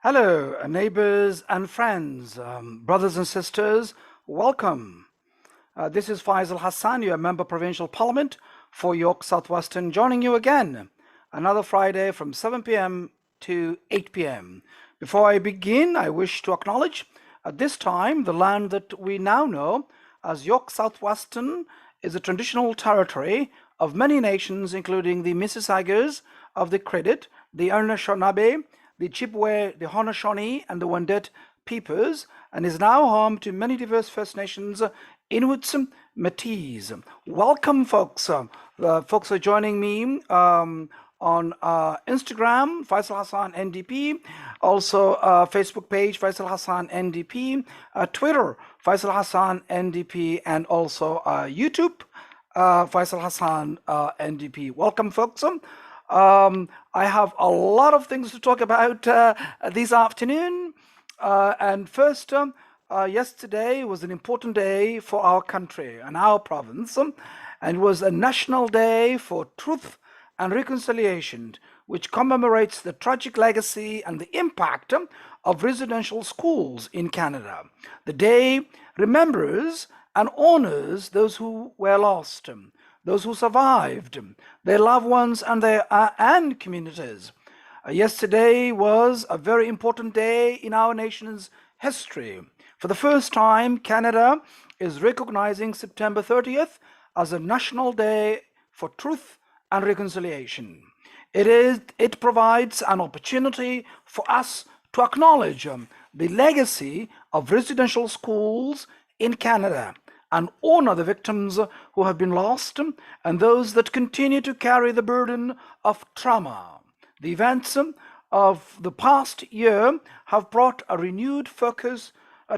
Hello, neighbors and friends, brothers and sisters, welcome. This is Faisal Hassan, your Member Provincial Parliament for York Southwestern, joining you again another Friday from 7 p.m. to 8 p.m. Before I begin, I wish to acknowledge at this time the land that we now know as York Southwestern is a traditional territory of many nations, including the Mississaugas of the Credit, the Anishinaabe, the Chippewa, the Haudenosaunee, and the Wendat peoples, and is now home to many diverse First Nations, Inuits, Métis. Welcome, folks. Folks are joining me on Instagram, Faisal Hassan NDP, also Facebook page, Faisal Hassan NDP, Twitter, Faisal Hassan NDP, and also YouTube, Faisal Hassan NDP. Welcome, folks. I have a lot of things to talk about this afternoon. And first, yesterday was an important day for our country and our province, and it was a national day for truth and reconciliation, which commemorates the tragic legacy and the impact of residential schools in Canada. The day remembers and honors those who were lost, those who survived, their loved ones, and and communities. Yesterday was a very important day in our nation's history. For the first time, Canada is recognizing September 30th as a National Day for Truth and Reconciliation. It provides an opportunity for us to acknowledge the legacy of residential schools in Canada and honor the victims who have been lost and those that continue to carry the burden of trauma. The events of the past year have brought a renewed focus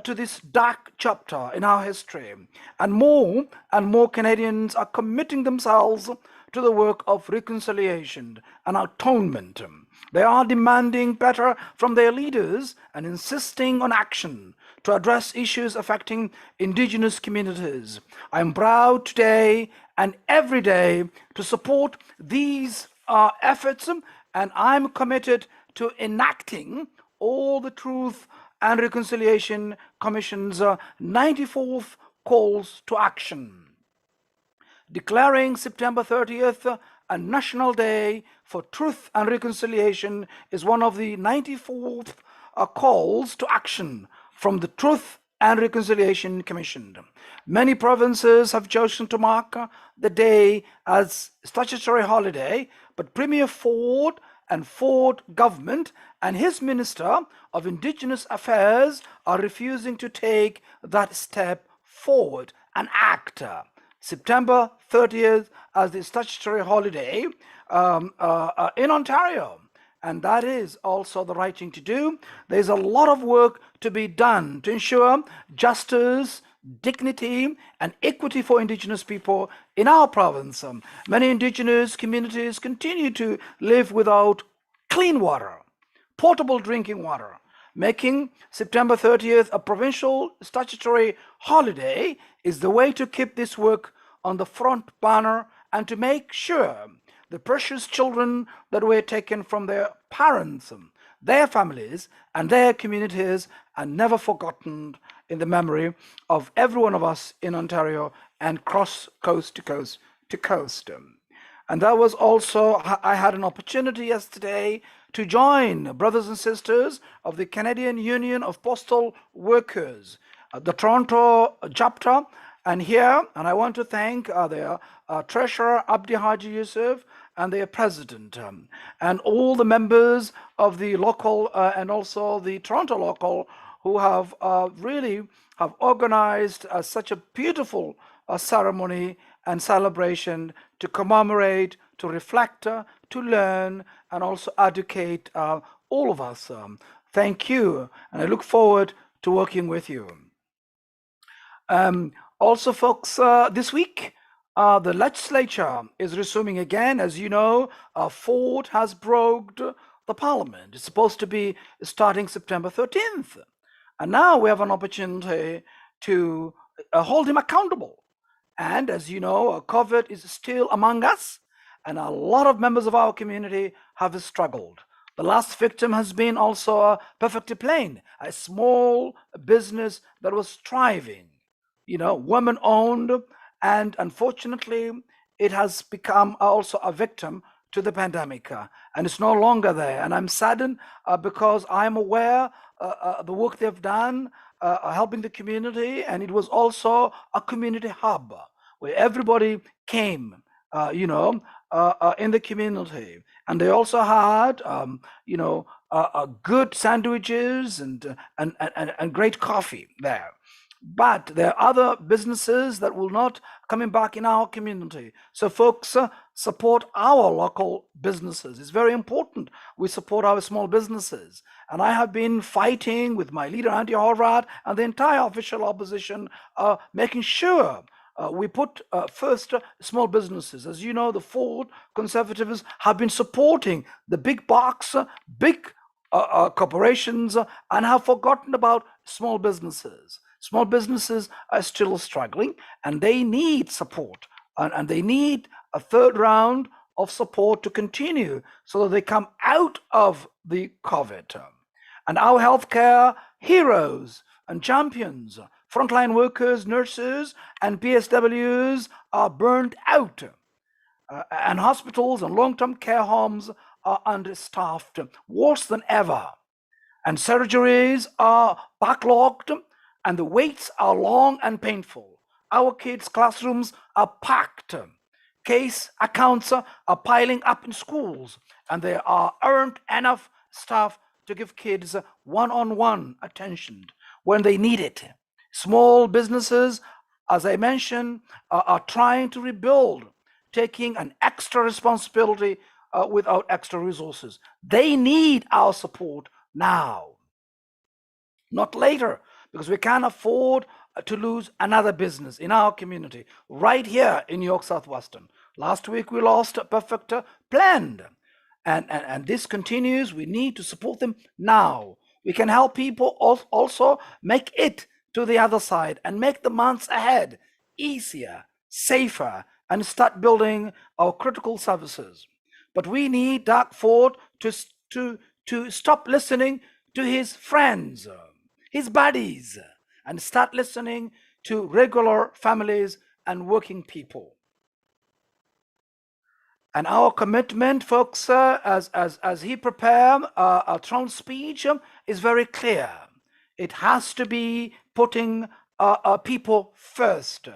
to this dark chapter in our history, and more Canadians are committing themselves to the work of reconciliation and atonement. They are demanding better from their leaders and insisting on action to address issues affecting Indigenous communities. I am proud today and every day to support these efforts, and I'm committed to enacting all the Truth and Reconciliation Commission's 94th calls to action. Declaring September 30th a National Day for Truth and Reconciliation is one of the 94th calls to action from the Truth and Reconciliation Commission. Many provinces have chosen to mark the day as statutory holiday, but Premier Ford and Ford government and his Minister of Indigenous Affairs are refusing to take that step forward and act September 30th as the statutory holiday in Ontario. And that is also the right thing to do. There's a lot of work to be done to ensure justice, dignity, and equity for Indigenous people in our province. Many Indigenous communities continue to live without clean water, potable drinking water. Making September 30th a provincial statutory holiday is the way to keep this work on the front burner and to make sure the precious children that were taken from their parents, their families, and their communities are never forgotten in the memory of every one of us in Ontario and cross coast to coast to coast. And that was also, I had an opportunity yesterday to join brothers and sisters of the Canadian Union of Postal Workers, the Toronto chapter, and here, and I want to thank their treasurer, Abdi Haji Yusuf, and their president, and all the members of the local and also the Toronto local who have really have organized such a beautiful ceremony and celebration to commemorate, to reflect, to learn, and also educate all of us. Thank you, and I look forward to working with you. Also, folks, this week, the legislature is resuming again. As you know, Ford has broke the parliament. It's supposed to be starting September 13th. And now we have an opportunity to hold him accountable. And as you know, COVID is still among us, and a lot of members of our community have struggled. The last victim has been also Perfectly Plain, a small business that was thriving, women owned, and unfortunately, it has become also a victim to the pandemic, and it's no longer there. And I'm saddened because I'm aware the work they've done, helping the community, and it was also a community hub where everybody came, in the community, and they also had, good sandwiches and great coffee there. But there are other businesses that will not coming back in our community. So folks, support our local businesses. It's very important we support our small businesses. And I have been fighting with my leader, Andy Horvath, and the entire official opposition, making sure we put first small businesses. As you know, the Ford Conservatives have been supporting the big box, big corporations, and have forgotten about small businesses. Small businesses are still struggling, and they need support, and they need a third round of support to continue so that they come out of the COVID. And our healthcare heroes and champions, frontline workers, nurses, and PSWs are burned out. And hospitals and long-term care homes are understaffed, worse than ever. And surgeries are backlogged, and the waits are long and painful. Our kids' classrooms are packed. Case accounts are piling up in schools, and there aren't enough staff to give kids one-on-one attention when they need it. Small businesses, as I mentioned, are trying to rebuild, taking an extra responsibility without extra resources. They need our support now, not later, because we can't afford to lose another business in our community right here in York Southwestern. Last week we lost Perfect Planned, and this continues. We need to support them now. We can help people also make it to the other side and make the months ahead easier, safer, and start building our critical services. But we need Doug Ford to stop listening to his friends, his buddies, and start listening to regular families and working people. And our commitment, folks, as he prepared a throne speech, is very clear. It has to be putting people first.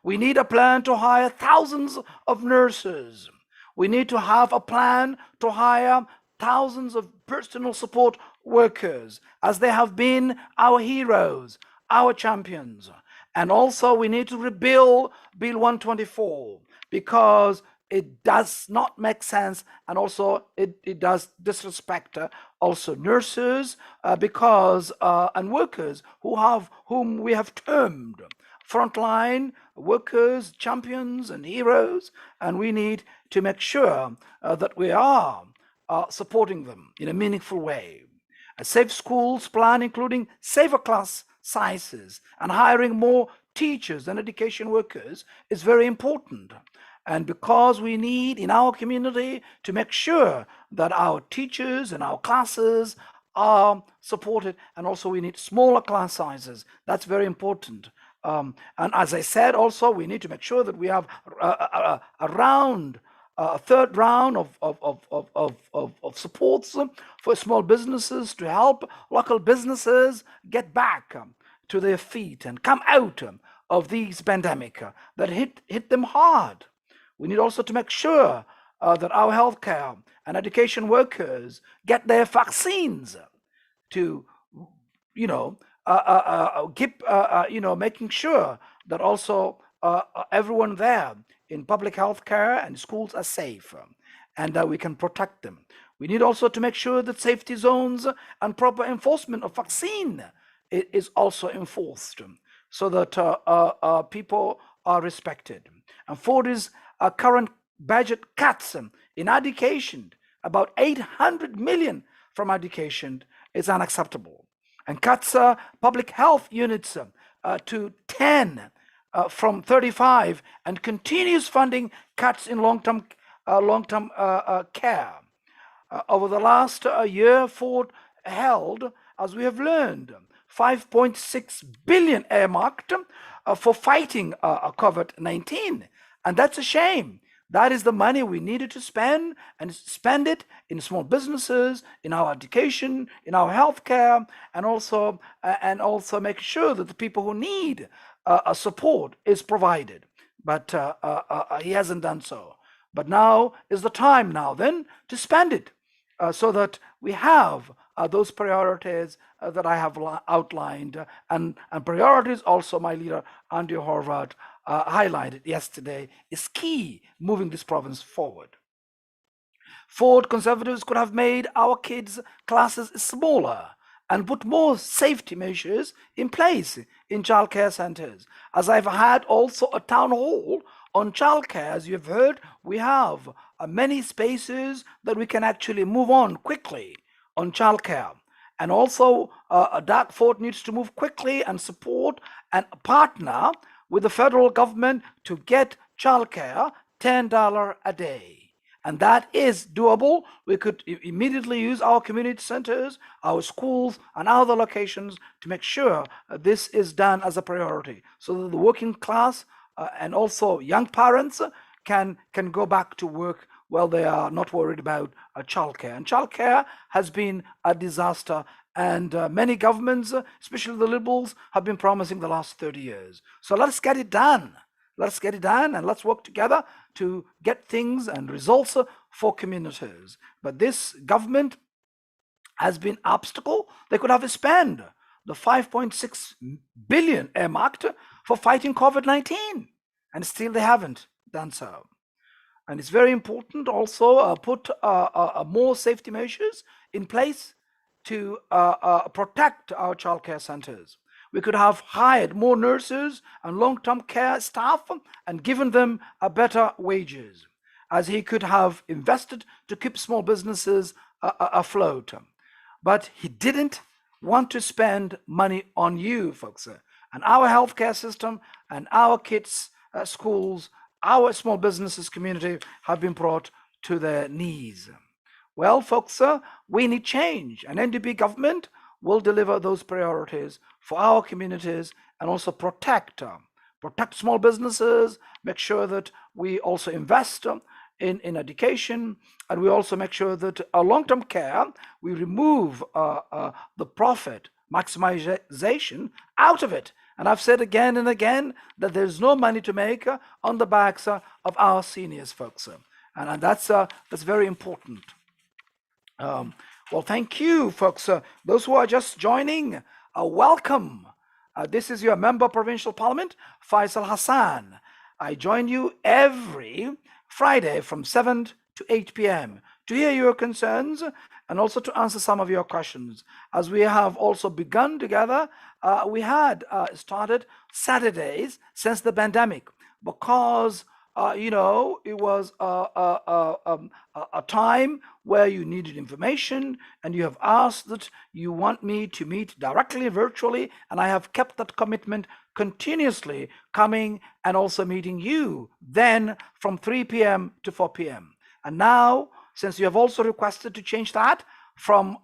We need a plan to hire thousands of nurses. We need to have a plan to hire thousands of personal support workers, as they have been our heroes, our champions. And also we need to rebuild Bill 124, because it does not make sense, and also it does disrespect also nurses, because and workers whom we have termed frontline workers, champions, and heroes, and we need to make sure that we are supporting them in a meaningful way. A safe schools plan, including safer class sizes and hiring more teachers and education workers, is very important. And because we need in our community to make sure that our teachers and our classes are supported, and also we need smaller class sizes. That's very important. And as I said, also we need to make sure that we have a third round of supports for small businesses to help local businesses get back to their feet and come out of these pandemic that hit them hard. We need also to make sure that our healthcare and education workers get their vaccines to, keep, making sure that also everyone there in public healthcare and schools are safe, and that we can protect them. We need also to make sure that safety zones and proper enforcement of vaccine is also enforced, so that people are respected. And for this current budget cuts in education, about 800 million from education, is unacceptable. And cuts public health units to 10 from 35, and continuous funding cuts in long-term care. Over the last year, Ford held, as we have learned, 5.6 billion earmarked for fighting COVID-19. And that's a shame. That is the money we needed to spend, and spend it in small businesses, in our education, in our healthcare, and also make sure that the people who need support is provided. But he hasn't done so. But now is the time now then to spend it so that we have those priorities that I have outlined, and priorities also my leader Andy Horvath highlighted yesterday is key moving this province forward. Ford conservatives could have made our kids' classes smaller and put more safety measures in place in childcare centers. As I've had also a town hall on childcare, as you've heard, we have many spaces that we can actually move on quickly on childcare. And also, Dark Fort needs to move quickly and support and partner with the federal government to get childcare $10 a day. And that is doable. We could immediately use our community centers, our schools, and other locations to make sure this is done as a priority so that the working class and also young parents can go back to work while they are not worried about childcare. And childcare has been a disaster, and many governments, especially the Liberals, have been promising the last 30 years. So let's get it done. Let's get it done, and let's work together to get things and results for communities. But this government has been obstacle. They could have spent the 5.6 billion earmarked for fighting COVID-19, and still they haven't done so. And it's very important also put more safety measures in place to protect our childcare centers. We could have hired more nurses and long-term care staff and given them a better wages, as he could have invested to keep small businesses afloat. But he didn't want to spend money on you, folks. And our healthcare system and our kids' schools, our small businesses community have been brought to their knees. Well, folks, we need change. An NDP government will deliver those priorities for our communities and also protect small businesses, make sure that we also invest in education, and we also make sure that our long-term care, we remove the profit maximization out of it. And I've said again and again that there's no money to make on the backs of our seniors, folks. And that's very important. Well, thank you, folks. Those who are just joining, welcome. This is your member provincial parliament, Faisal Hassan. I join you every Friday from 7 to 8 p.m. to hear your concerns and also to answer some of your questions. As we have also begun together, we had started Saturdays since the pandemic because it was a time where you needed information, and you have asked that you want me to meet directly virtually, and I have kept that commitment continuously coming and also meeting you then from 3 p.m. to 4 p.m. And now, since you have also requested to change that from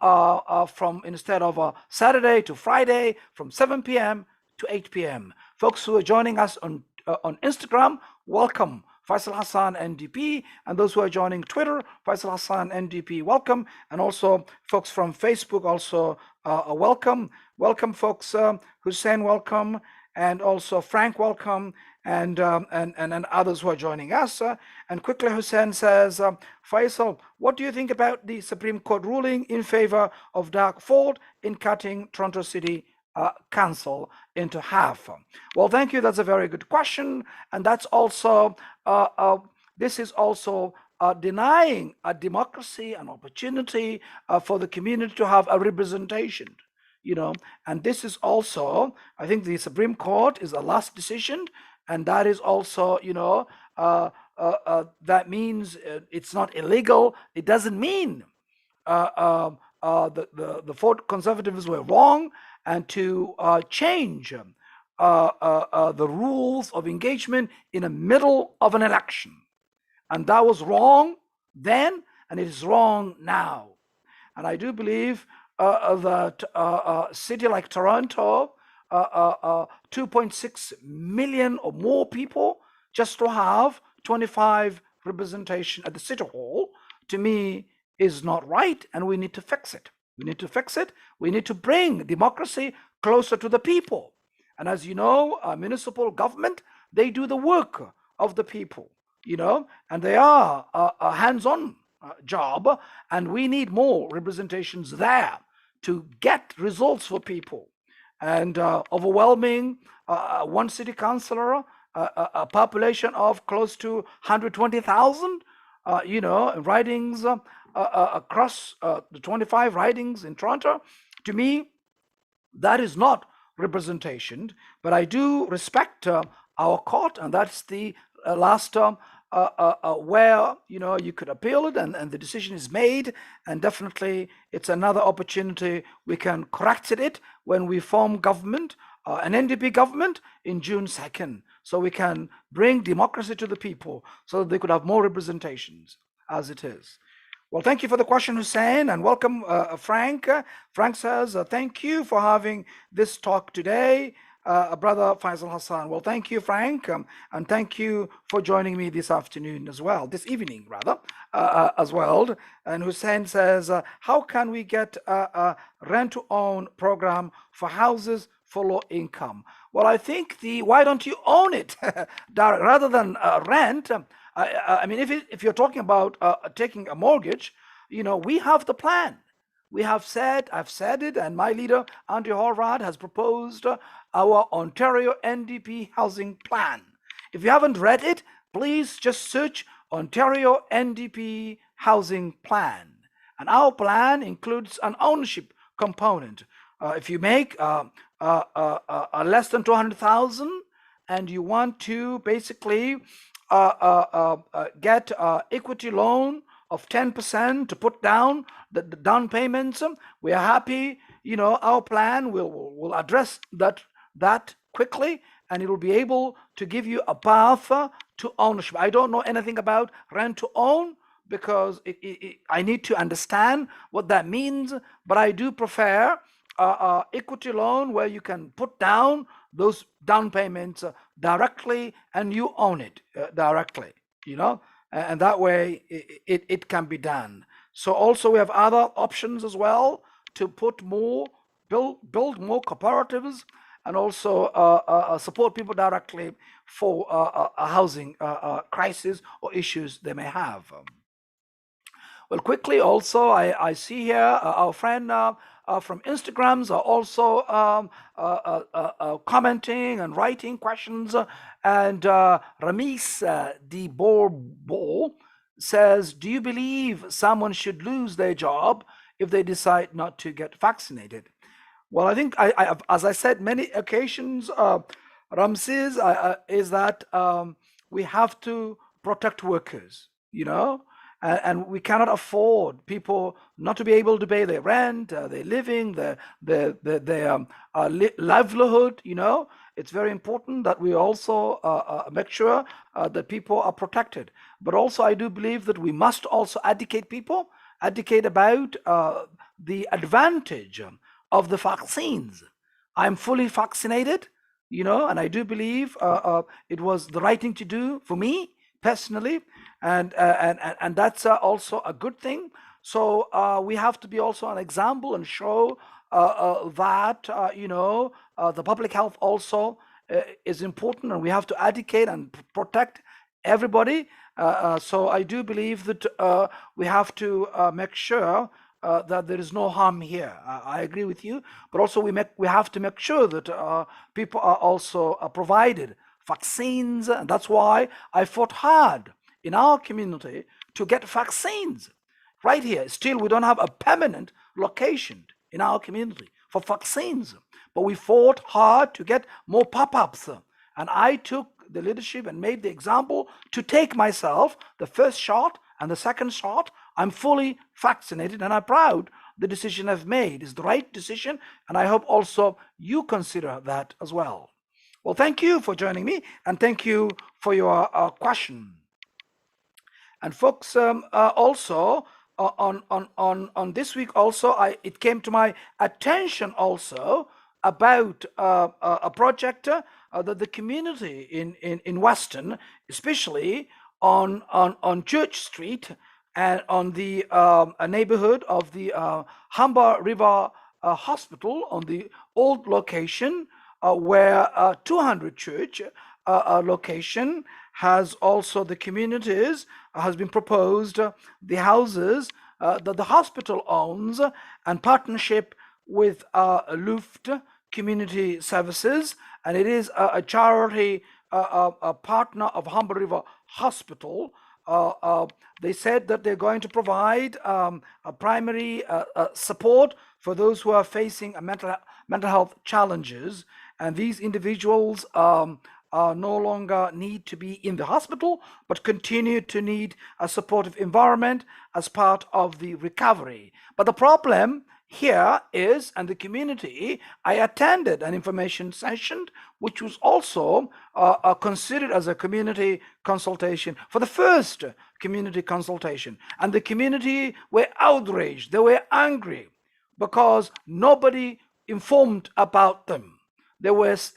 instead of Saturday to Friday, from 7 p.m. to 8 p.m. Folks who are joining us on Instagram, welcome. Faisal Hassan NDP, and those who are joining Twitter, Faisal Hassan NDP, welcome. And also folks from Facebook, also welcome. Welcome, folks. Hussein, welcome. And also Frank, welcome. And others who are joining us. And quickly, Hussein says, Faisal, what do you think about the Supreme Court ruling in favor of Dark Fort in cutting Toronto City Council into half? Well, thank you. That's a very good question. And that's also, this is also denying a democracy, an opportunity for the community to have a representation, and this is also, I think the Supreme Court is the last decision, and that is also, that means it's not illegal. It doesn't mean the Fort Conservatives were wrong, and to change the rules of engagement in the middle of an election. And that was wrong then, and it is wrong now. And I do believe that a city like Toronto, 2.6 million or more people, just to have 25 representation at the city hall, to me is not right, and we need to fix it. We need to fix it. We need to bring democracy closer to the people. And as you know, municipal government, they do the work of the people, and they are a hands-on job, and we need more representations there to get results for people. And overwhelming one city councillor, a population of close to 120,000, ridings across the 25 ridings in Toronto. To me, that is not representation, but I do respect our court, and that's the last where you could appeal it, and the decision is made, and definitely it's another opportunity we can correct it when we form government, an NDP government in June 2nd, so we can bring democracy to the people so that they could have more representations as it is. Well, thank you for the question, Hussein, and welcome, Frank. Frank says, thank you for having this talk today, Brother Faisal Hassan. Well, thank you, Frank, and thank you for joining me this afternoon as well, this evening, rather, as well. And Hussein says, how can we get a rent-to-own program for houses for low income? Well, I think why don't you own it rather than rent? I mean, if you're talking about taking a mortgage, we have the plan. I've said it, and my leader, Andy Horvath, has proposed our Ontario NDP housing plan. If you haven't read it, please just search Ontario NDP housing plan. And our plan includes an ownership component. If you make less than 200,000 and you want to basically get equity loan of 10% to put down the down payments, we are happy. Our plan will address that quickly, and it will be able to give you a path to ownership. I don't know anything about rent to own because I need to understand what that means, but I do prefer equity loan where you can put down those down payments directly and you own it directly, and that way it can be done. So also we have other options as well to build more cooperatives, and also support people directly for a housing crisis or issues they may have. Well, quickly also, I see here our friend from Instagrams are also commenting and writing questions. And Ramis D. Borbo says, do you believe someone should lose their job if they decide not to get vaccinated? Well, I think, as I said many occasions, Ramses, is that we have to protect workers, and we cannot afford people not to be able to pay their rent, their living, their livelihood. It's very important that we also make sure that people are protected. But also, I do believe that we must also educate people, about the advantage of the vaccines. I'm fully vaccinated, and I do believe it was the right thing to do for me personally, and that's also a good thing. So we have to be also an example and show that the public health also is important, and we have to educate and protect everybody. So I do believe that we have to make sure that there is no harm here. I agree with you, but also we have to make sure that people are also provided vaccines, and that's why I fought hard in our community to get vaccines right here. Still, we don't have a permanent location in our community for vaccines, but we fought hard to get more pop-ups, and I took the leadership and made the example to take myself the first shot and the second shot. I'm fully vaccinated, and I'm proud the decision I've made is the right decision, and I hope also you consider that as well. Well, thank you for joining me, and thank you for your question. And folks, also, on this week also, it came to my attention also about a project that the community in Weston, especially on Church Street and on the neighborhood of the Humber River Hospital, on the old location where 200 church location has also the communities has been proposed the houses that the hospital owns and partnership with Luft Community Services, and it is a charity a partner of Humber River Hospital. They said that they're going to provide a primary support for those who are facing a mental health challenges, and these individuals no longer need to be in the hospital, but continue to need a supportive environment as part of the recovery. But the problem here is, and the community, I attended an information session, which was also considered as a community consultation, for the first community consultation. And the community were outraged, they were angry, because nobody informed about them. There was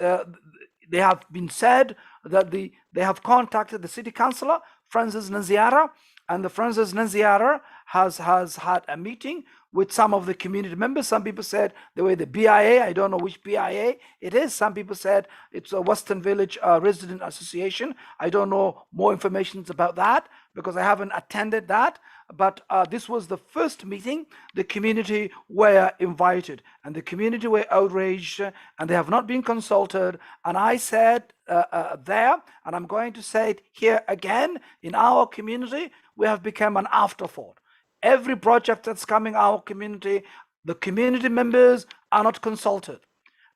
they have been said that they have contacted the city councillor, Francis Naziara, and the Francis Naziara has had a meeting with some of the community members. Some people said they were the BIA. I don't know which BIA it is. Some people said it's a Western Village Resident Association. I don't know more information about that because I haven't attended that. But this was the first meeting. The community were invited and the community were outraged and they have not been consulted. And I said there, and I'm going to say it here again, in our community, we have become an afterthought. Every project that's coming our community, the community members are not consulted.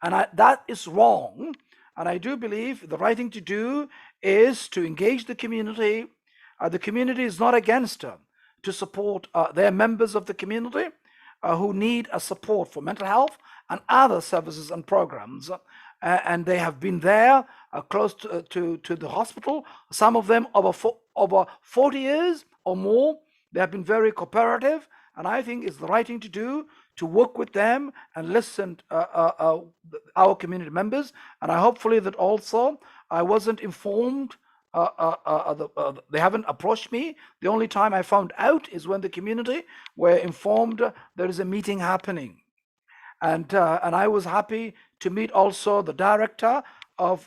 And that is wrong. And I do believe the right thing to do is to engage the community. The community is not against to support their members of the community who need a support for mental health and other services and programs. And they have been there close to the hospital, some of them over 40 years or more. They have been very cooperative, and I think it's the right thing to do to work with them and listen to our community members. And I hopefully that also I wasn't informed. They haven't approached me. The only time I found out is when the community were informed there is a meeting happening. And I was happy to meet also the director of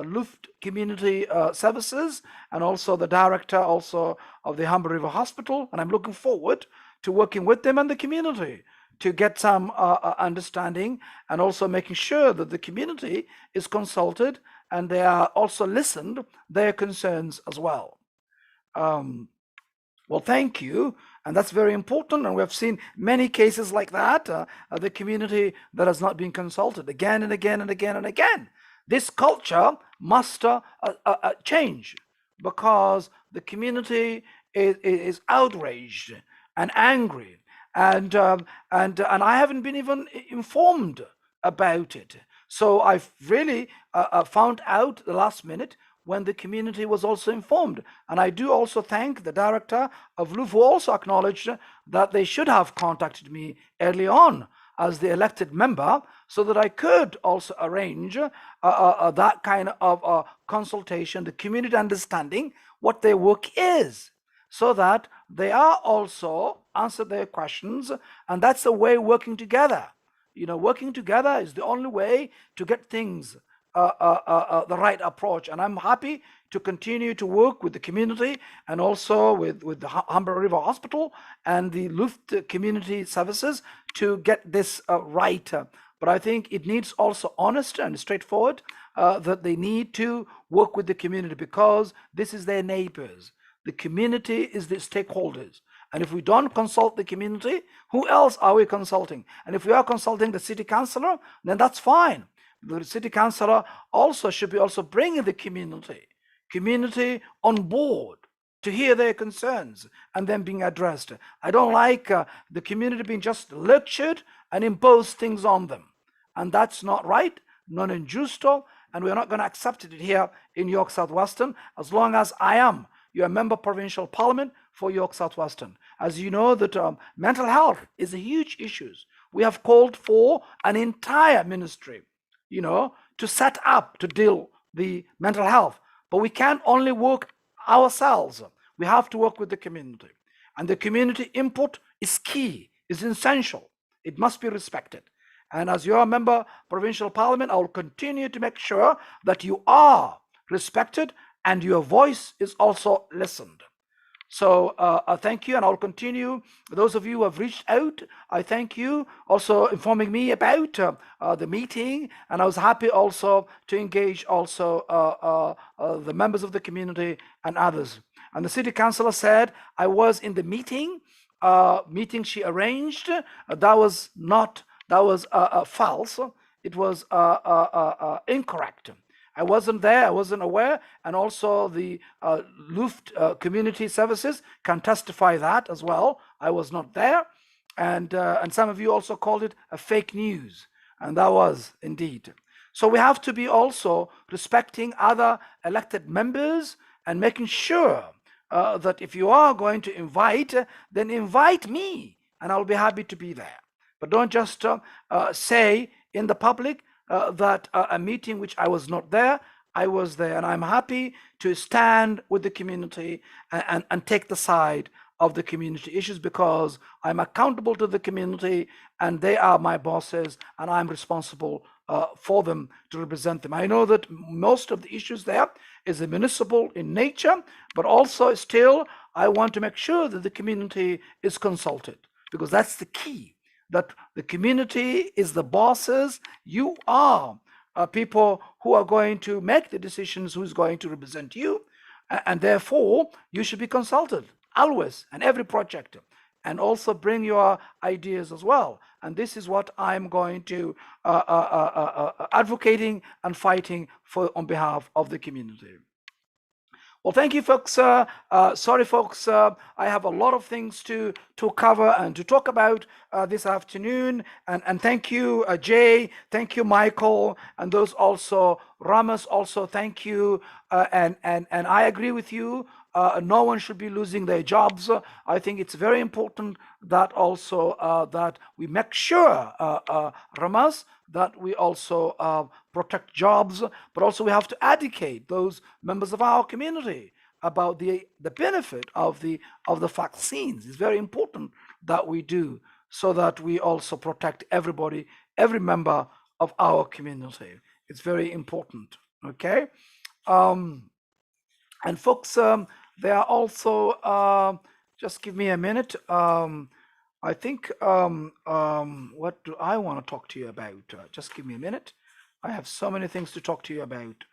Luft Community Services and also the director also of the Humber River Hospital. And I'm looking forward to working with them and the community to get some understanding and also making sure that the community is consulted and they are also listened, their concerns as well. Well, thank you. And that's very important. And we've seen many cases like that, the community that has not been consulted again and again and again and again. This culture must change because the community is outraged and angry. And I haven't been even informed about it. So I've really found out the last minute when the community was also informed. And I do also thank the director of LUF who also acknowledged that they should have contacted me early on as the elected member so that I could also arrange that kind of consultation, the community understanding what their work is, so that they are also answer their questions. And that's the way working together. You know, working together is the only way to get things the right approach. And I'm happy to continue to work with the community and also with the Humber River Hospital and the Luft Community Services to get this right. But I think it needs also honest and straightforward that they need to work with the community because this is their neighbors. The community is the stakeholders. And if we don't consult the community, who else are we consulting? And if we are consulting the city councillor, then that's fine. The city councillor also should be also bringing the community on board to hear their concerns and then being addressed. I don't like the community being just lectured and impose things on them. And that's not right, non injusto, and we're not going to accept it here in York South Western as long as I am You're a member of Provincial Parliament for York Southwestern. As you know, that mental health is a huge issue. We have called for an entire ministry, to set up to deal the mental health. But we can't only work ourselves. We have to work with the community. And the community input is key, is essential. It must be respected. And as your member provincial parliament, I will continue to make sure that you are respected and your voice is also listened. So thank you, and I'll continue. Those of you who have reached out, I thank you also informing me about the meeting, and I was happy also to engage also the members of the community and others. And the city councillor said I was in the meeting she arranged. That was false. It was incorrect. I wasn't there, I wasn't aware, and also the Luft Community Services can testify that as well. I was not there, and some of you also called it a fake news, and that was indeed. So we have to be also respecting other elected members and making sure that if you are going to invite, then invite me, and I'll be happy to be there. But don't just say in the public that a meeting which I was not there, I was there, and I'm happy to stand with the community and take the side of the community issues, because I'm accountable to the community and they are my bosses and I'm responsible for them to represent them. I know that most of the issues there is municipal in nature, but also still I want to make sure that the community is consulted, because that's the key. That the community is the bosses. You are people who are going to make the decisions, who's going to represent you, and therefore you should be consulted always and every project, and also bring your ideas as well. And this is what I'm going to advocating and fighting for on behalf of the community. Well, thank you, folks. Sorry, folks, I have a lot of things to cover and to talk about this afternoon. And thank you, Jay. Thank you, Michael. And those also, Ramos also, thank you. And I agree with you. No one should be losing their jobs. I think it's very important that also that we make sure, Ramas, that we also protect jobs, but also we have to educate those members of our community about the benefit of the vaccines. It's very important that we do, so that we also protect everybody, every member of our community. It's very important. Okay, and folks, there are also just give me a minute. I think, what do I want to talk to you about? Just give me a minute. I have so many things to talk to you about.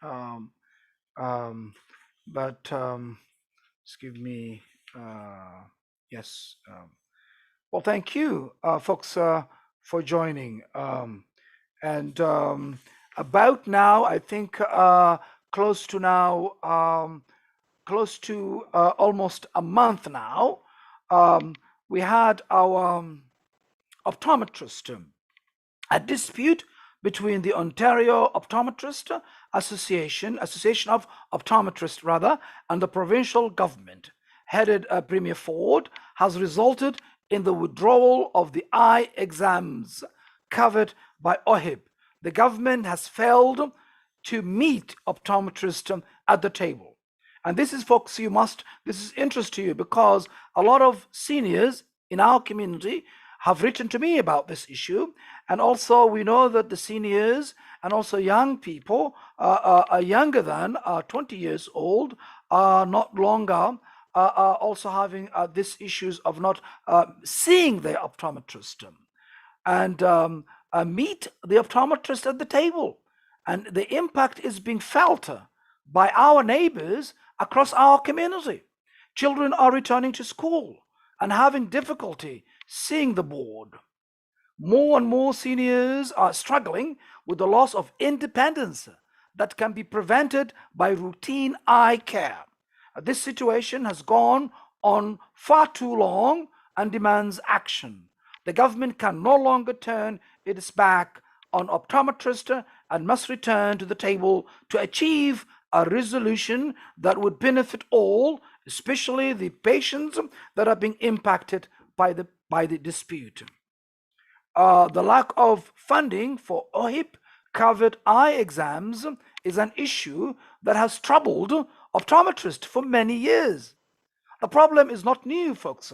But just give me, yes. Well, thank you, folks, for joining. And about now, I think close to almost a month now, we had our optometrist, a dispute between the Ontario Optometrist Association of Optometrists rather, and the provincial government, headed Premier Ford, has resulted in the withdrawal of the eye exams covered by OHIP. The government has failed to meet optometrists at the table. And this is, folks, this is interest to you, because a lot of seniors in our community have written to me about this issue. And also we know that the seniors and also young people are younger than 20 years old, are not longer also having these issues of not seeing their optometrist, and meet the optometrist at the table. And the impact is being felt by our neighbors across our community. Children are returning to school and having difficulty seeing the board. More and more seniors are struggling with the loss of independence that can be prevented by routine eye care. This situation has gone on far too long and demands action. The government can no longer turn its back on optometrists and must return to the table to achieve a resolution that would benefit all, especially the patients that are being impacted by the dispute. The lack of funding for OHIP covered eye exams is an issue that has troubled optometrists for many years. The problem is not new, folks,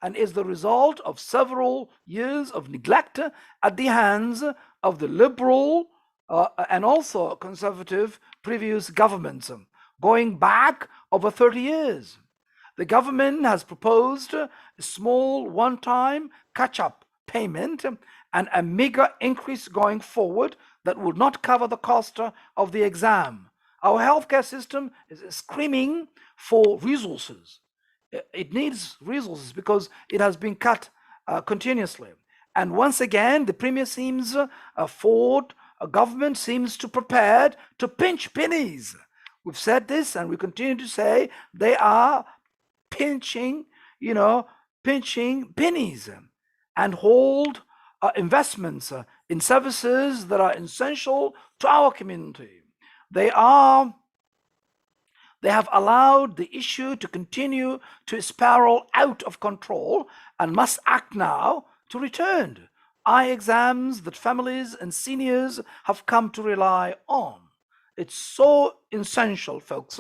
and is the result of several years of neglect at the hands of the liberal and also conservative previous governments, going back over 30 years. The government has proposed a small one-time catch-up payment and a meager increase going forward that would not cover the cost of the exam. Our healthcare system is screaming for resources. It needs resources because it has been cut continuously. And once again, the Premier seems government seems to prepared to pinch pennies. We've said this and we continue to say they are pinching pennies and hold investments in services that are essential to our community. They have allowed the issue to continue to spiral out of control and must act now to return eye exams that families and seniors have come to rely on. It's so essential, folks,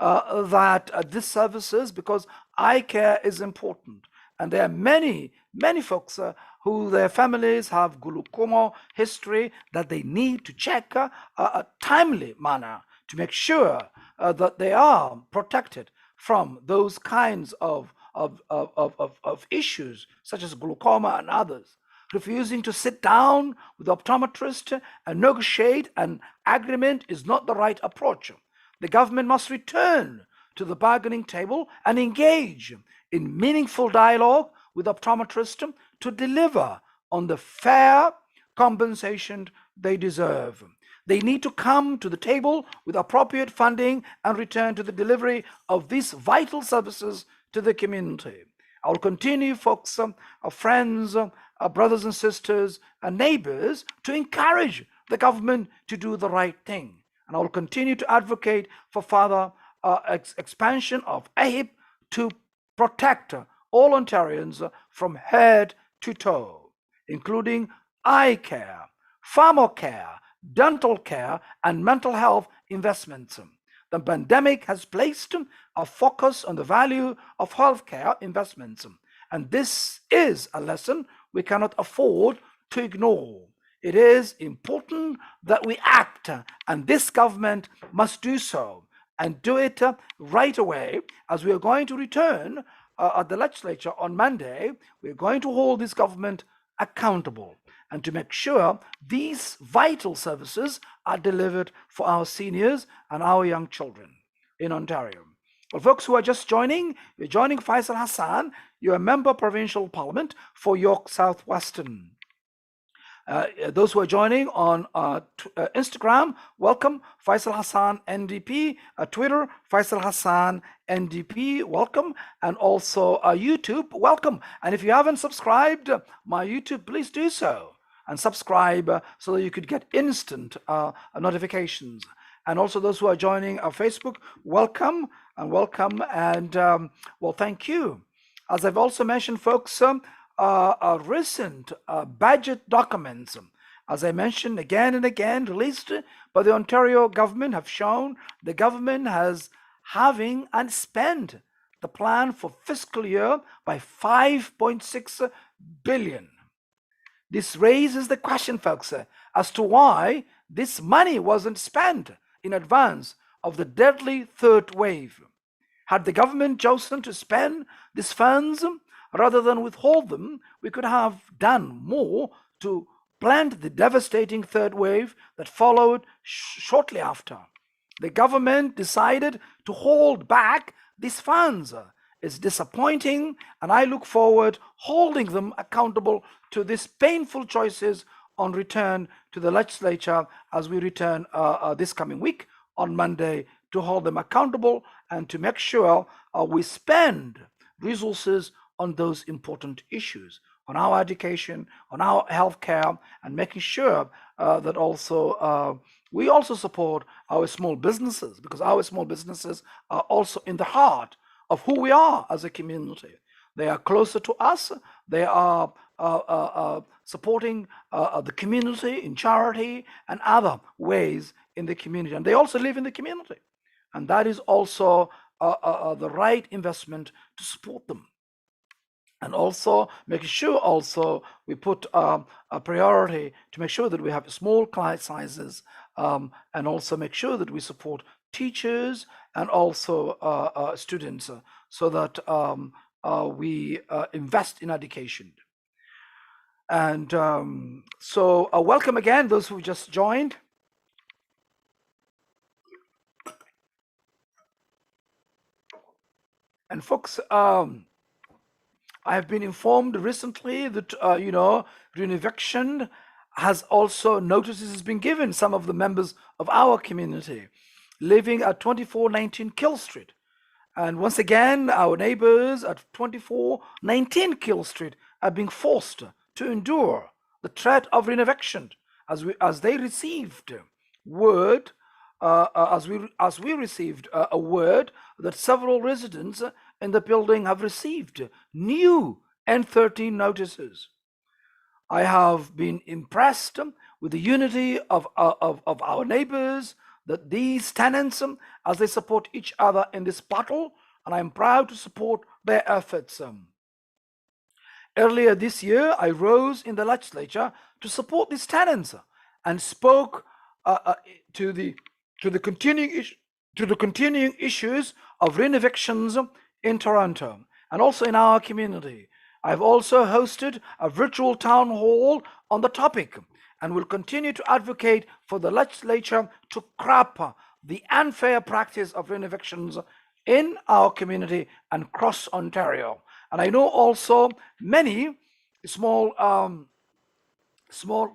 that this services, because eye care is important. And there are many folks who their families have glaucoma history that they need to check a timely manner to make sure that they are protected from those kinds of issues such as glaucoma and others. Refusing to sit down with the optometrist and negotiate an agreement is not the right approach. The government must return to the bargaining table and engage in meaningful dialogue with optometrists to deliver on the fair compensation they deserve. They need to come to the table with appropriate funding and return to the delivery of these vital services to the community. I will continue, folks, our friends, our brothers and sisters, and neighbors to encourage the government to do the right thing. And I will continue to advocate for further expansion of AHIP to protect all Ontarians from head to toe, including eye care, pharma care, dental care, and mental health investments. The pandemic has placed a focus on the value of healthcare investments, and this is a lesson we cannot afford to ignore. It is important that we act, and this government must do so, and do it right away. As we are going to return at the legislature on Monday, we're going to hold this government accountable and to make sure these vital services are delivered for our seniors and our young children in Ontario. Well, folks who are just joining, you're joining Faisal Hassan. You're a member of Provincial Parliament for York Southwestern. Those who are joining on Instagram, welcome. Faisal Hassan NDP. Twitter, Faisal Hassan NDP, welcome. And also YouTube, welcome. And if you haven't subscribed my YouTube, please do so. And subscribe so that you could get instant notifications. And also those who are joining our Facebook, welcome and welcome. And well, thank you. As I've also mentioned, folks, recent budget documents, as I mentioned again and again, released by the Ontario government have shown the government has having and spent the plan for fiscal year by 5.6 billion. This raises the question, folks, as to why this money wasn't spent in advance of the deadly third wave. Had the government chosen to spend these funds rather than withhold them, we could have done more to blunt the devastating third wave that followed shortly after. The government decided to hold back these funds. It's disappointing, and I look forward holding them accountable to these painful choices on return to the legislature as we return this coming week on Monday to hold them accountable and to make sure we spend resources on those important issues, on our education, on our healthcare, and making sure that also we also support our small businesses, because our small businesses are also in the heart of who we are as a community. They are closer to us. They are supporting the community in charity and other ways in the community. And they also live in the community. And that is also the right investment to support them. And also making sure also we put a priority to make sure that we have small class sizes, and also make sure that we support teachers and also students, so that we invest in education. And so welcome again, those who just joined. And folks, I have been informed recently that, Reneviction has also notices has been given some of the members of our community living at 2419 Kill Street. And once again, our neighbors at 2419 Kill Street are being forced to endure the threat of reneviction as they received word, as we received a word that several residents in the building have received new N13 notices. I have been impressed with the unity of our neighbors, that these tenants, as they support each other in this battle, and I'm proud to support their efforts. Earlier this year, I rose in the legislature to support these tenants and spoke to the continuing issues of renevictions in Toronto and also in our community. I've also hosted a virtual town hall on the topic and will continue to advocate for the legislature to crop the unfair practice of renevictions in our community and across Ontario. And I know also many small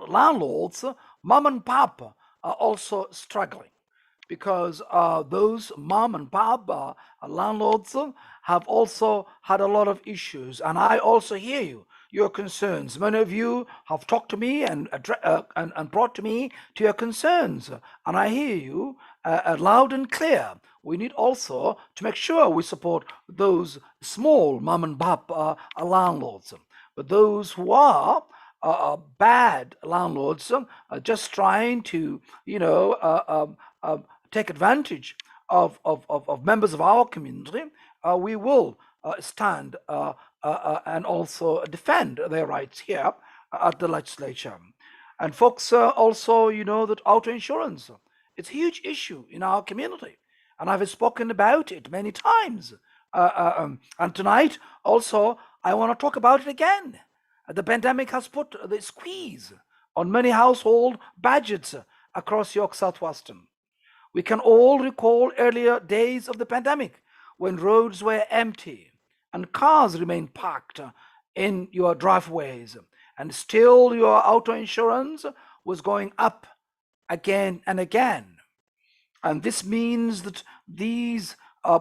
landlords, mom and pop, are also struggling, because those mom and pop landlords have also had a lot of issues. And I also hear your concerns. Many of you have talked to me and brought to me to your concerns. And I hear you loud and clear. We need also to make sure we support those small mom and pop landlords. But those who are bad landlords, just trying to, take advantage of members of our community, we will stand and also defend their rights here at the legislature. And folks, also, that auto insurance, it's a huge issue in our community. And I've spoken about it many times. And tonight, also, I want to talk about it again. The pandemic has put the squeeze on many household budgets across York Southwestern. We can all recall earlier days of the pandemic when roads were empty and cars remained parked in your driveways, and still your auto insurance was going up again and again. And this means that these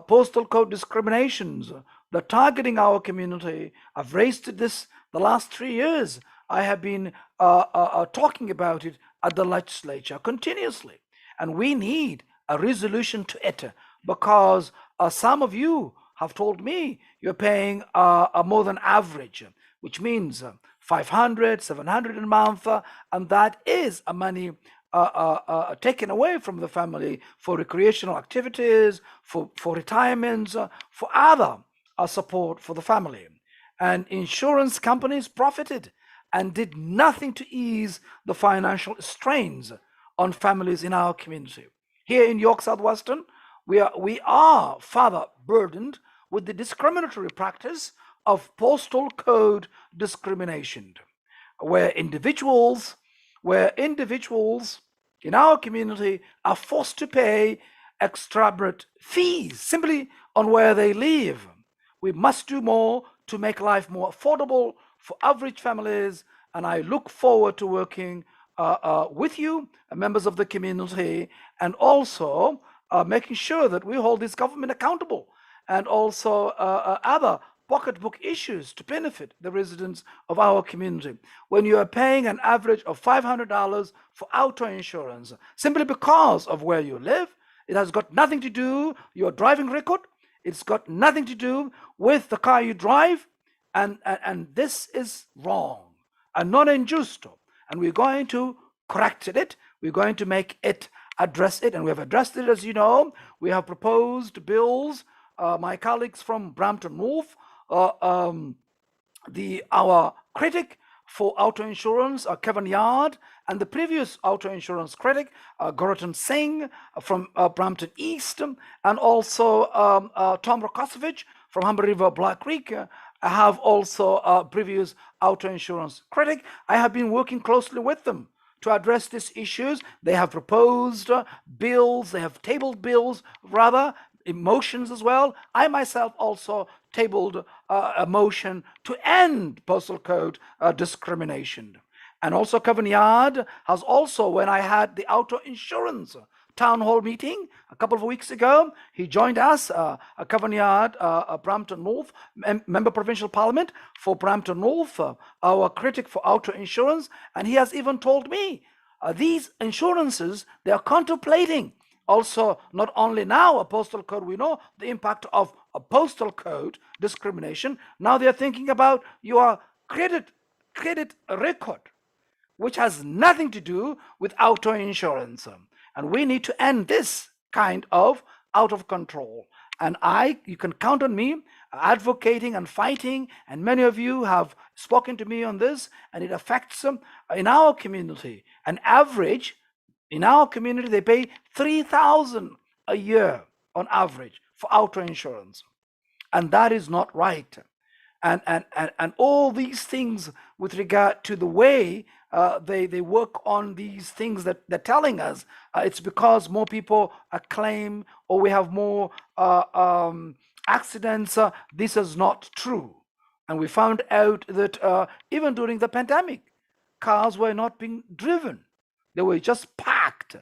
postal code discriminations that targeting our community have raised this the last 3 years. I have been talking about it at the legislature continuously. And we need a resolution to it, because some of you have told me you're paying more than average, which means 500, 700 a month, and that is a money taken away from the family for recreational activities, for retirements, for other support for the family. And insurance companies profited and did nothing to ease the financial strains on families in our community. Here in York Southwestern, we are further burdened with the discriminatory practice of postal code discrimination, where individuals in our community are forced to pay exorbitant fees simply on where they live. We must do more to make life more affordable for average families, and I look forward to working with you, members of the community, and also making sure that we hold this government accountable, and also other pocketbook issues to benefit the residents of our community. When you are paying an average of $500 for auto insurance simply because of where you live, it has got nothing to do with your driving record. It's got nothing to do with the car you drive, and this is wrong and not injusto. And we're going to correct it. We're going to make it address it, and we have addressed it, as you know. We have proposed bills. My colleagues from Brampton North, our critic for auto insurance, Kevin Yard, and the previous auto insurance critic, Gorotan Singh from Brampton East, and also Tom Rokosovich from Humber River Black Creek. I have also a previous auto insurance critic. I have been working closely with them to address these issues. They have proposed bills, they have tabled bills, rather, motions as well. I myself also tabled a motion to end postal code discrimination. And also Kevin Yard has also, when I had the auto insurance town hall meeting a couple of weeks ago, he joined us, Kevin Yard, Brampton North, member provincial parliament for Brampton North, our critic for auto insurance, and he has even told me these insurances, they are contemplating also not only now a postal code, we know the impact of a postal code discrimination. Now they're thinking about your credit record, which has nothing to do with auto insurance. And we need to end this kind of out of control. And you can count on me advocating and fighting, and many of you have spoken to me on this, and it affects in our community. An average in our community, they pay $3,000 a year on average for auto insurance, and that is not right. And all these things with regard to the way they work on these things that they're telling us, it's because more people claim, or we have more accidents. This is not true. And we found out that even during the pandemic, cars were not being driven. They were just parked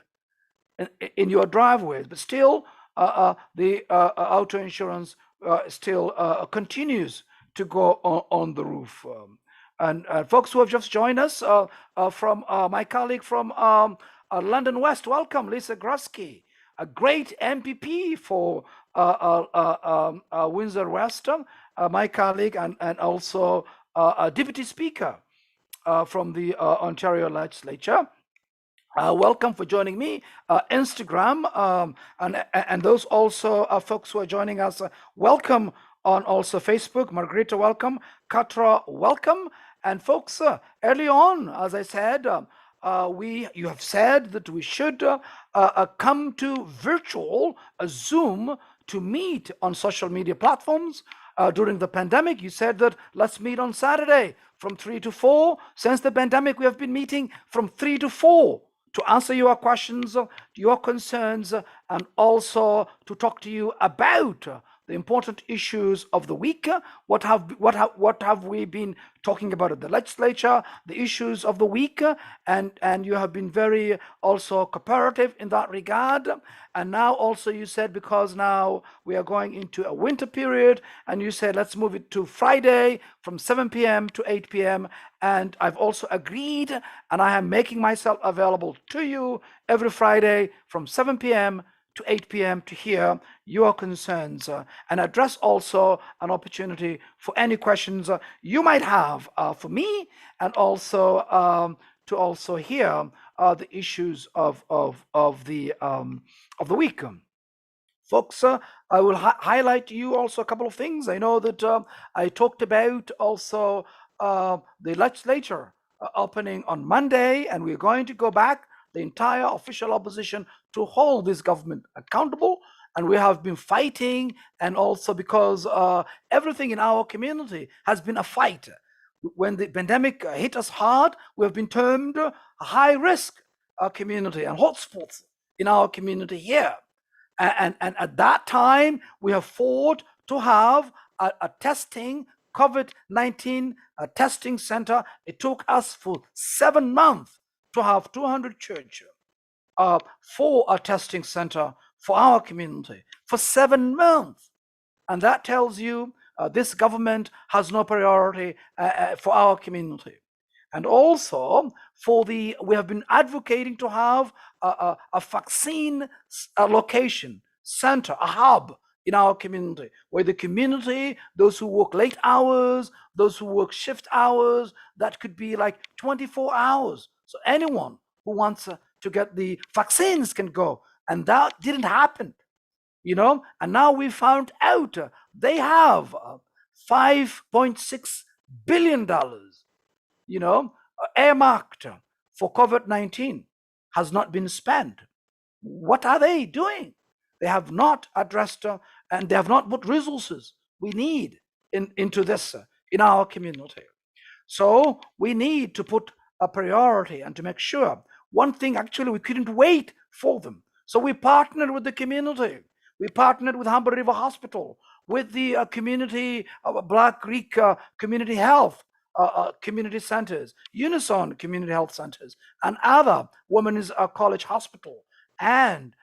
in your driveways, but still the auto insurance still continues to go on the roof. And folks who have just joined us from my colleague from London West, welcome, Lisa Grusky, a great MPP for Windsor West, my colleague, and also a deputy speaker from the Ontario Legislature. Welcome for joining me, Instagram, and those also folks who are joining us. Welcome on also Facebook. Margarita, welcome. Katra, welcome. And folks, early on, as I said, you have said that we should come to virtual Zoom to meet on social media platforms. During the pandemic, you said that let's meet on Saturday from 3 to 4. Since the pandemic, we have been meeting from 3 to 4 to answer your questions, your concerns, and also to talk to you about the important issues of the week. What have we been talking about at the legislature, the issues of the week, and you have been very also cooperative in that regard. And now also you said, because now we are going into a winter period, and you said let's move it to Friday from 7 p.m. to 8 p.m. And I've also agreed, and I am making myself available to you every Friday from 7 p.m. to 8 p.m. to hear your concerns and address also an opportunity for any questions you might have for me, and also to also hear the issues of the week. Folks, I will highlight to you also a couple of things. I know that I talked about also the legislature opening on Monday, and we're going to go back, the entire official opposition, to hold this government accountable. And we have been fighting, and also because everything in our community has been a fight. When the pandemic hit us hard, we have been termed a high risk community and hotspots in our community here. And at that time, we have fought to have a testing, COVID-19 testing center. It took us for 7 months to have 200 churches for a testing center for our community for 7 months. And that tells you this government has no priority for our community. And also we have been advocating to have a vaccine location center, a hub in our community, where the community, those who work late hours, those who work shift hours, that could be like 24 hours. So anyone who wants to get the vaccines can go. And that didn't happen, And now we found out they have $5.6 billion, earmarked for COVID-19 has not been spent. What are they doing? They have not addressed and they have not put resources we need into this in our community. So we need to put a priority and to make sure. One thing, actually, we couldn't wait for them. So we partnered with the community. We partnered with Humber River Hospital, with the community, Black Creek Community Health community centers, Unison Community Health Centers, and other Women's College Hospital, and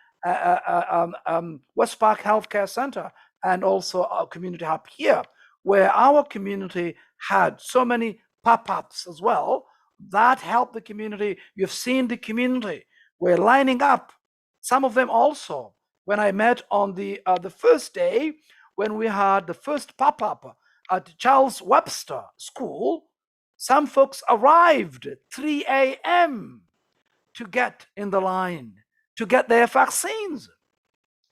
West Park Healthcare Center, and also our community hub here, where our community had so many pop-ups as well that helped the community. You've seen the community. We're lining up. Some of them also, when I met on the first day, when we had the first pop-up at Charles Webster School, some folks arrived at 3 a.m. to get in the line, to get their vaccines.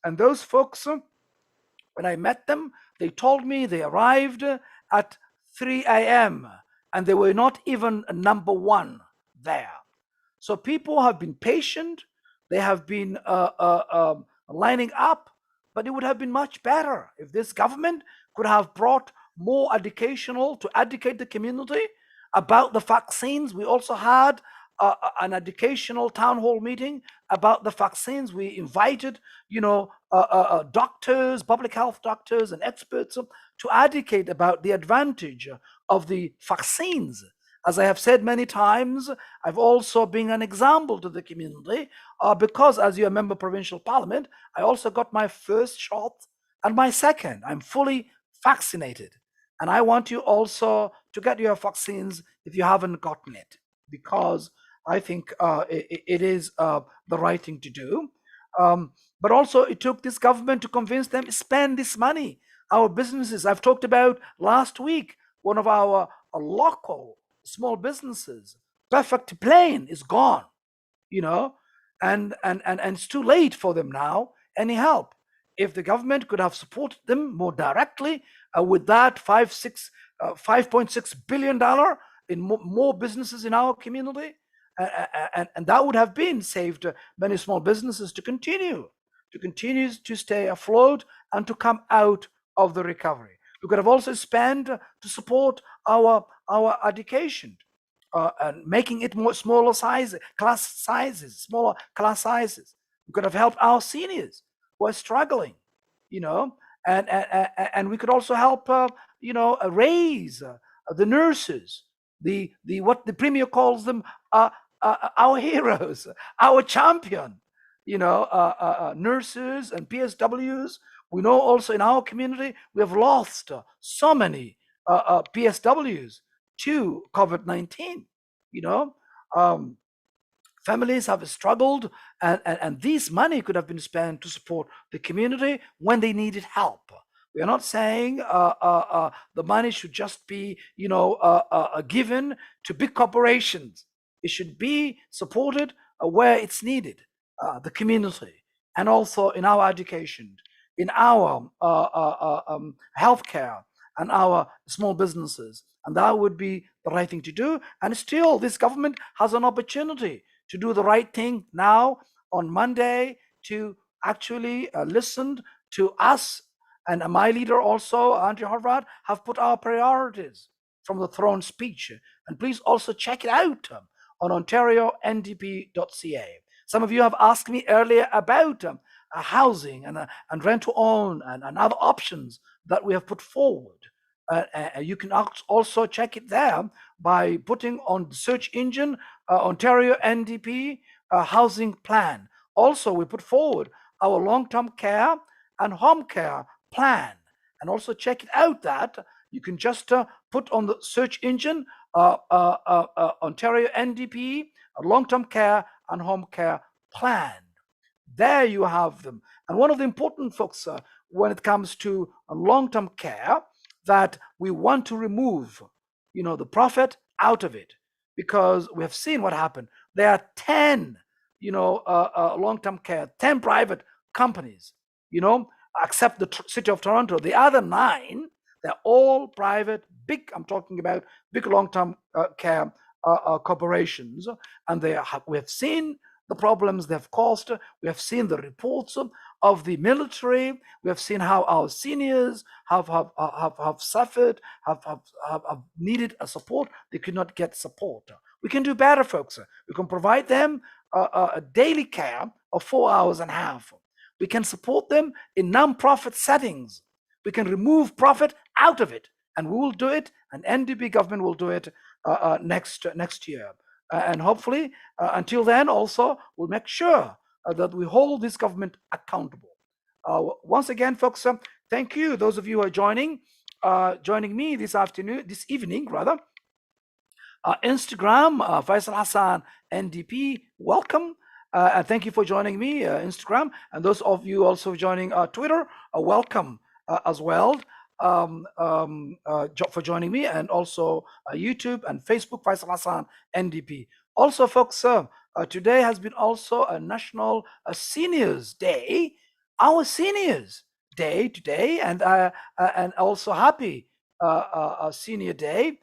And those folks, when I met them, they told me they arrived at 3 a.m. and they were not even number one there. So people have been patient. They have been lining up, but it would have been much better if this government could have brought more educational to educate the community about the vaccines. We also had an educational town hall meeting about the vaccines. We invited, doctors, public health doctors and experts to educate about the advantage of the vaccines. As I have said many times, I've also been an example to the community because as you're a member of provincial parliament, I also got my first shot and my second. I'm fully vaccinated. And I want you also to get your vaccines if you haven't gotten it, because I think it is the right thing to do. But also it took this government to convince them to spend this money. Our businesses, I've talked about last week, one of our local small businesses, Perfect Plane, is gone, and it's too late for them now. Any help? If the government could have supported them more directly with that $5.6 billion in more businesses in our community, and that would have been saved many small businesses to continue to stay afloat and to come out of the recovery. We could have also spent to support our education, and making it more smaller class sizes. We could have helped our seniors who are struggling, and we could also help, raise the nurses, the what the premier calls them, our heroes, our champion, nurses and PSWs. We know also in our community we have lost so many PSWs to COVID-19. Families have struggled, and this money could have been spent to support the community when they needed help. We are not saying the money should just be, given to big corporations. It should be supported where it's needed, the community, and also in our education, in our healthcare, and our small businesses. And that would be the right thing to do. And still, this government has an opportunity to do the right thing now on Monday, to actually listen to us. And my leader also, Andrew Harvard, have put our priorities from the throne speech. And please also check it out on OntarioNDP.ca. Some of you have asked me earlier about housing and rent to own and other options that we have put forward. You can also check it there by putting on the search engine Ontario NDP housing plan. Also, we put forward our long-term care and home care plan. And also check it out that you can just put on the search engine Ontario NDP long-term care and home care plan. There you have them. And one of the important folks, when it comes to long-term care that we want to remove, the profit out of it, because we have seen what happened. There are 10, long-term care, 10 private companies, except the city of Toronto. The other 9, they're all private, big, I'm talking about big long-term care corporations. And we have seen the problems they've caused. We have seen the reports of the military. We have seen how our seniors have suffered, have needed a support. They could not get support. We can do better, folks. We can provide them a daily care of 4 hours and a half. We can support them in non-profit settings. We can remove profit out of it, and we will do it, and NDP government will do it next year. And hopefully, until then, also, we'll make sure that we hold this government accountable. Once again, folks, thank you, those of you who are joining me this evening, rather. Instagram, Faisal Hassan, NDP, welcome. And thank you for joining me, Instagram. And those of you also joining Twitter, welcome as well. For joining me, and also YouTube and Facebook, Faisal Hassan, NDP. Also, folks, today has been also a National Seniors Day, our Seniors Day today, and also happy Senior Day,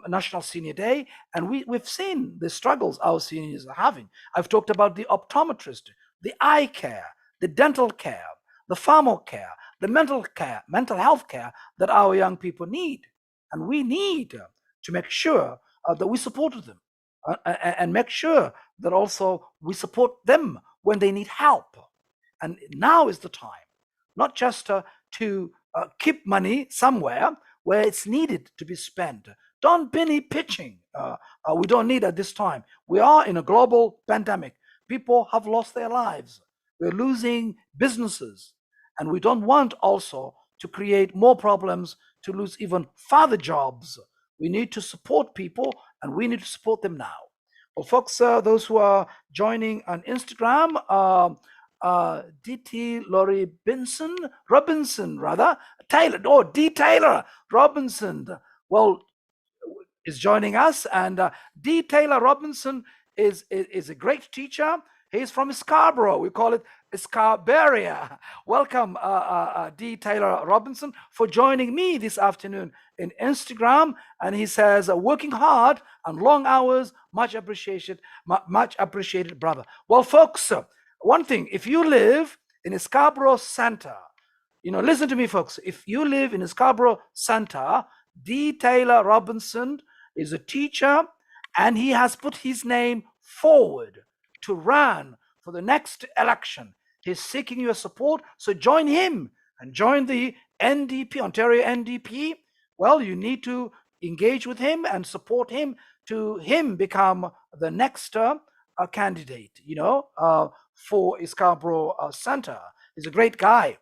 National Senior Day. And we've seen the struggles our seniors are having. I've talked about the optometrist, the eye care, the dental care, the pharma care, the mental health care that our young people need. And we need to make sure that we support them and make sure that also we support them when they need help. And now is the time, not just to keep money somewhere where it's needed to be spent. Don't penny pitching. We don't need at this time. We are in a global pandemic. People have lost their lives. We're losing businesses. And we don't want also to create more problems, to lose even further jobs. We need to support people, and we need to support them now. Well, folks, those who are joining on Instagram, DT Laurie Robinson, Taylor, D. Taylor Robinson, well, is joining us. And D. Taylor Robinson is a great teacher. He's from Scarborough. We call it Scarborough. Welcome, D. Taylor Robinson, for joining me this afternoon in Instagram. And he says, working hard and long hours, much appreciated, brother. Well, folks, one thing, if you live in a Scarborough Center, listen to me, folks. If you live in a Scarborough Center, D. Taylor Robinson is a teacher, and he has put his name forward to run for the next election. He's seeking your support, so join him and join the NDP, Ontario NDP. Well, you need to engage with him and support him to become the next candidate, for Scarborough Centre. He's a great guy.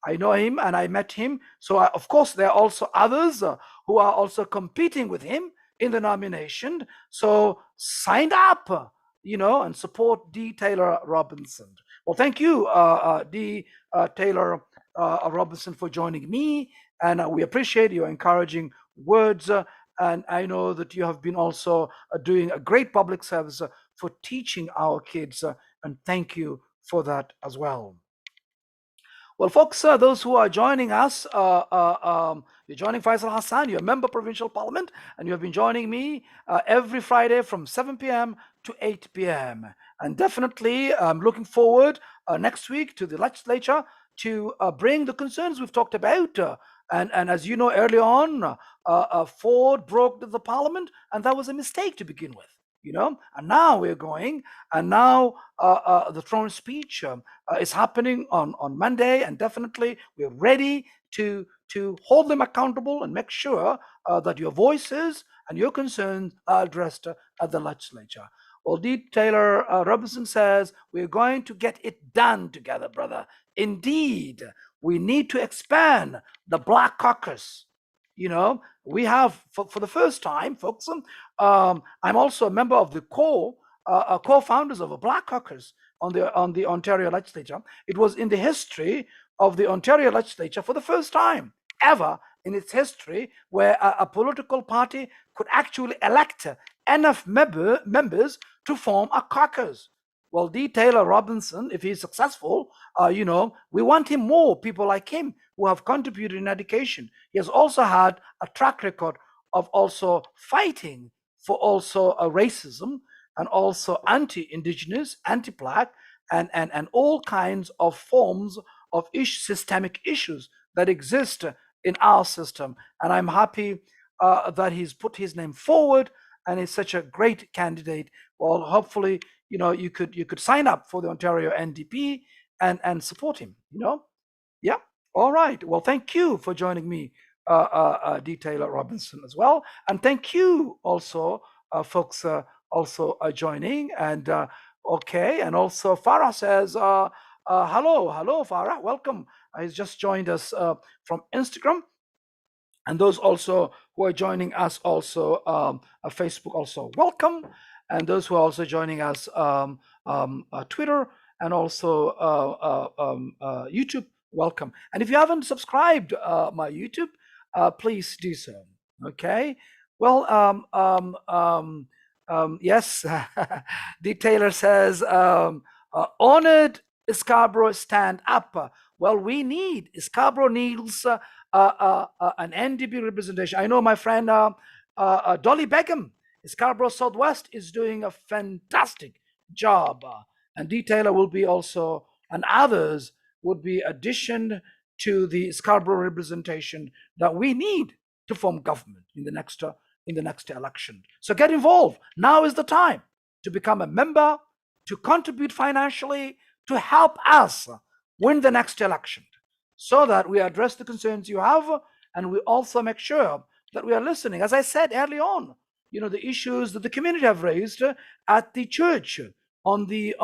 I know him and I met him. So, of course, there are also others who are also competing with him in the nomination. So sign up, and support D. Taylor Robinson. Well, thank you, D. Taylor Robinson, for joining me. And we appreciate your encouraging words. And I know that you have been also doing a great public service for teaching our kids. And thank you for that as well. Well, folks, those who are joining us, you're joining Faisal Hassan, you're a member of Provincial Parliament, and you have been joining me every Friday from 7 p.m. to 8 p.m. And definitely, I'm looking forward next week to the legislature to bring the concerns we've talked about. And as you know, early on, Ford broke the Parliament, and that was a mistake to begin with. And now we're going, and now the throne speech is happening on Monday, and definitely we're ready to hold them accountable and make sure that your voices and your concerns are addressed at the legislature. Well, D. Taylor Robinson says, we're going to get it done together, brother. Indeed, we need to expand the Black Caucus. We have, for the first time, folks, I'm also a member of the co-founders of a Black Caucus on the Ontario legislature. It was in the history of the Ontario legislature for the first time ever in its history, where a political party could actually elect enough members to form a caucus. Well, D. Taylor Robinson, if he's successful, we want him more people like him who have contributed in education. He has also had a track record of also fighting for also racism and also anti-indigenous, anti-black, and all kinds of forms of systemic issues that exist in our system. And I'm happy that he's put his name forward and is such a great candidate. Well, hopefully, you could sign up for the Ontario NDP and support him. Yeah. All right. Well, thank you for joining me, D. Taylor Robinson, as well, and thank you also, folks, also joining. And okay, and also Farah says, hello, Farah, welcome. He's just joined us from Instagram. And those also who are joining us also Facebook, also welcome. And those who are also joining us Twitter and also YouTube, welcome. And if you haven't subscribed my YouTube, please do so. Okay. Well, yes, D. Taylor says, honored Scarborough, stand up. Well, we need, Scarborough needs an NDP representation. I know my friend Dolly Beckham, Scarborough Southwest, is doing a fantastic job. And D. Taylor will be also, and others would be addition to the Scarborough representation that we need to form government in the next election. So get involved. Now is the time to become a member, to contribute financially, to help us win the next election, so that we address the concerns you have, and we also make sure that we are listening. As I said early on, the issues that the community have raised at the church on the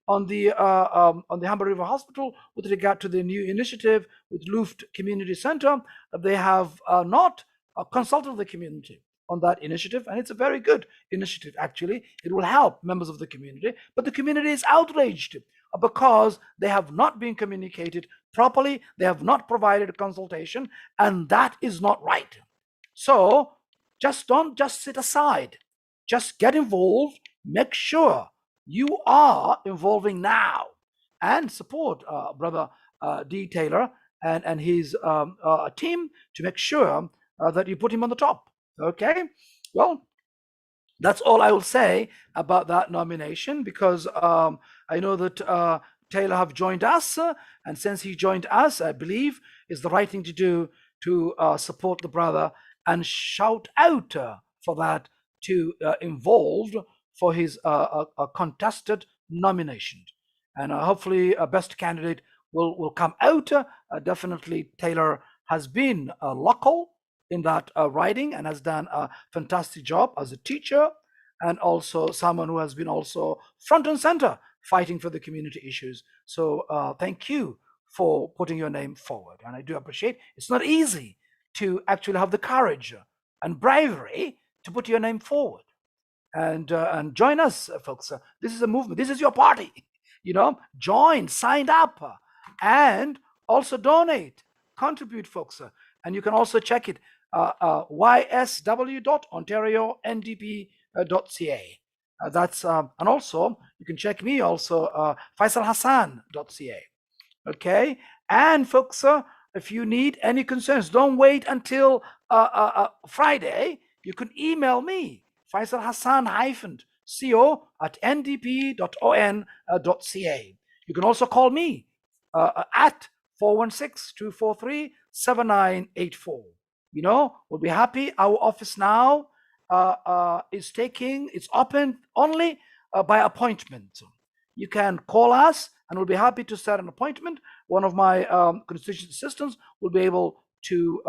Humber River Hospital with regard to the new initiative with Luft Community Center, they have not consulted the community on that initiative, and it's a very good initiative. Actually, it will help members of the community, but the community is outraged because they have not been communicated properly, they have not provided a consultation, and that is not right. So don't just sit aside, just get involved. Make sure you are involving now, and support brother D. Taylor and his team to make sure that you put him on the top. Okay, well, that's all I will say about that nomination, because I know that Taylor have joined us, and since he joined us, I believe is the right thing to do to support the brother and shout out for that to involved for his contested nomination. And hopefully a best candidate will come out. Definitely Taylor has been local in that writing and has done a fantastic job as a teacher, and also someone who has been also front and center fighting for the community issues. So thank you for putting your name forward, and I do appreciate. It's not easy to actually have the courage and bravery to put your name forward, and join us, folks. This is a movement. This is your party. Join, sign up, and also donate, contribute, folks. And you can also check it, ysw.ontariondp.ca. That's and also you can check me also, faisalhassan.ca. Okay, and folks, if you need any concerns, don't wait until Friday. You can email me, faisalhassan-co@ndp.on.ca. You can also call me at 416-243-7984. We'll be happy. Our office now it's open only by appointment. You can call us and we'll be happy to set an appointment. One of my constituent assistants will be able to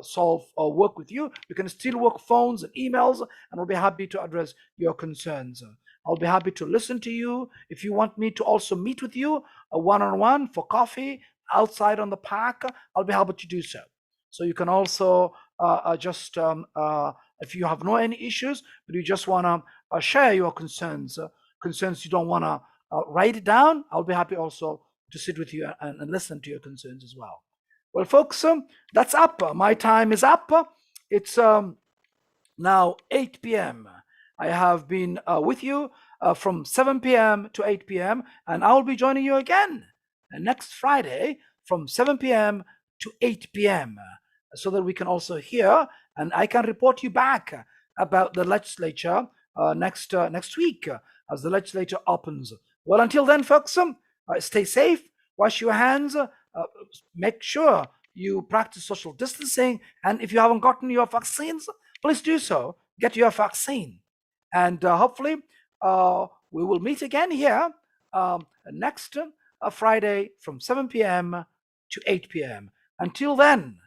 solve or work with you. You can still work phones and emails, and we'll be happy to address your concerns. I'll be happy to listen to you. If you want me to also meet with you one-on-one for coffee outside on the park, I'll be happy to do so. So you can also just, if you have no any issues, but you just want to share your concerns you don't want to write it down, I'll be happy also to sit with you and listen to your concerns as well. Well, folks, that's up. My time is up. It's now 8 p.m. I have been with you from 7 p.m. to 8 p.m., and I'll be joining you again next Friday from 7 p.m. to 8 p.m. so that we can also hear and I can report you back about the legislature next week as the legislature opens. Well, until then, folks, stay safe, wash your hands, make sure you practice social distancing, and if you haven't gotten your vaccines, please do so. Get your vaccine. And hopefully, we will meet again here next Friday from 7 p.m. to 8 p.m. Until then,